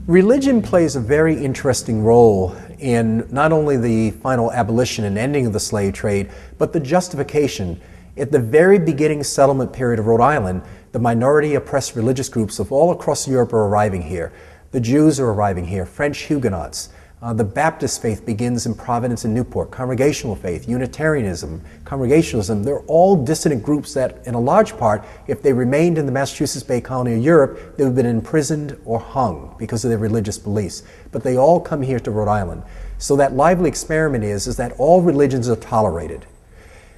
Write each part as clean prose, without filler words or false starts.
Religion plays a very interesting role in not only the final abolition and ending of the slave trade, but the justification. At the very beginning settlement period of Rhode Island, the minority oppressed religious groups of all across Europe are arriving here. The Jews are arriving here, French Huguenots. The Baptist faith begins in Providence and Newport, Congregational faith, Unitarianism, Congregationalism. They're all dissident groups that, in a large part, if they remained in the Massachusetts Bay Colony of Europe, they would have been imprisoned or hung because of their religious beliefs. But they all come here to Rhode Island. So that lively experiment is that all religions are tolerated.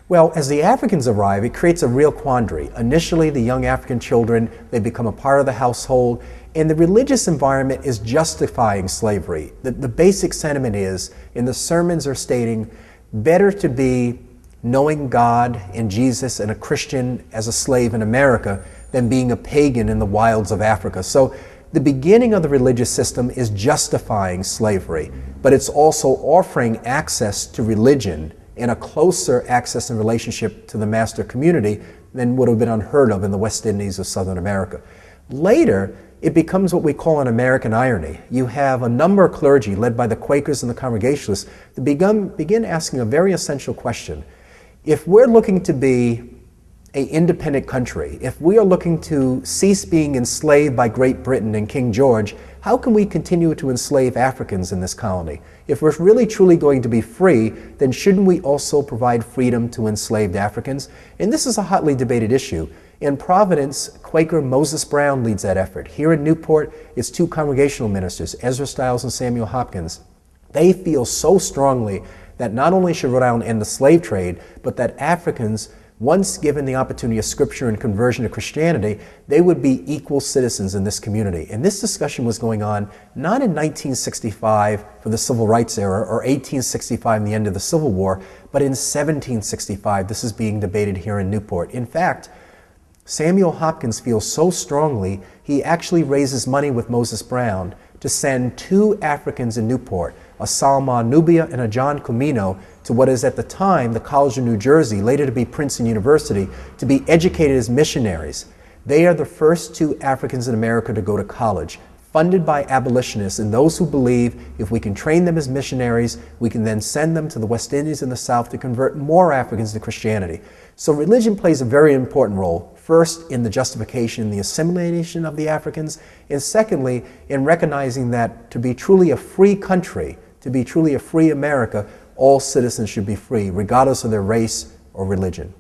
Well, as the Africans arrive, it creates a real quandary. Initially, the young African children, they become a part of the household, and the religious environment is justifying slavery. The basic sentiment is, and the sermons are stating, better to be knowing God and Jesus and a Christian as a slave in America than being a pagan in the wilds of Africa. So the beginning of the religious system is justifying slavery, but it's also offering access to religion and a closer access and relationship to the master community than would have been unheard of in the West Indies or Southern America. Later, it becomes what we call an American irony. You have a number of clergy, led by the Quakers and the Congregationalists, that begin asking a very essential question. If we're looking to be an independent country, if we are looking to cease being enslaved by Great Britain and King George, how can we continue to enslave Africans in this colony? If we're really truly going to be free, then shouldn't we also provide freedom to enslaved Africans? And this is a hotly debated issue. In Providence, Quaker Moses Brown leads that effort. Here in Newport, it's two Congregational ministers, Ezra Stiles and Samuel Hopkins. They feel so strongly that not only should Rhode Island end the slave trade, but that Africans, once given the opportunity of Scripture and conversion to Christianity, they would be equal citizens in this community. And this discussion was going on not in 1965 for the Civil Rights era or 1865 in the end of the Civil War, but in 1765. This is being debated here in Newport. In fact, Samuel Hopkins feels so strongly, he actually raises money with Moses Brown to send two Africans in Newport, a Salma Nubia and a John Comino, to what is at the time the College of New Jersey, later to be Princeton University, to be educated as missionaries. They are the first two Africans in America to go to college, funded by abolitionists and those who believe if we can train them as missionaries, we can then send them to the West Indies and the South to convert more Africans to Christianity. So religion plays a very important role. First, in the justification, the assimilation of the Africans, and secondly, in recognizing that to be truly a free country, to be truly a free America, all citizens should be free, regardless of their race or religion.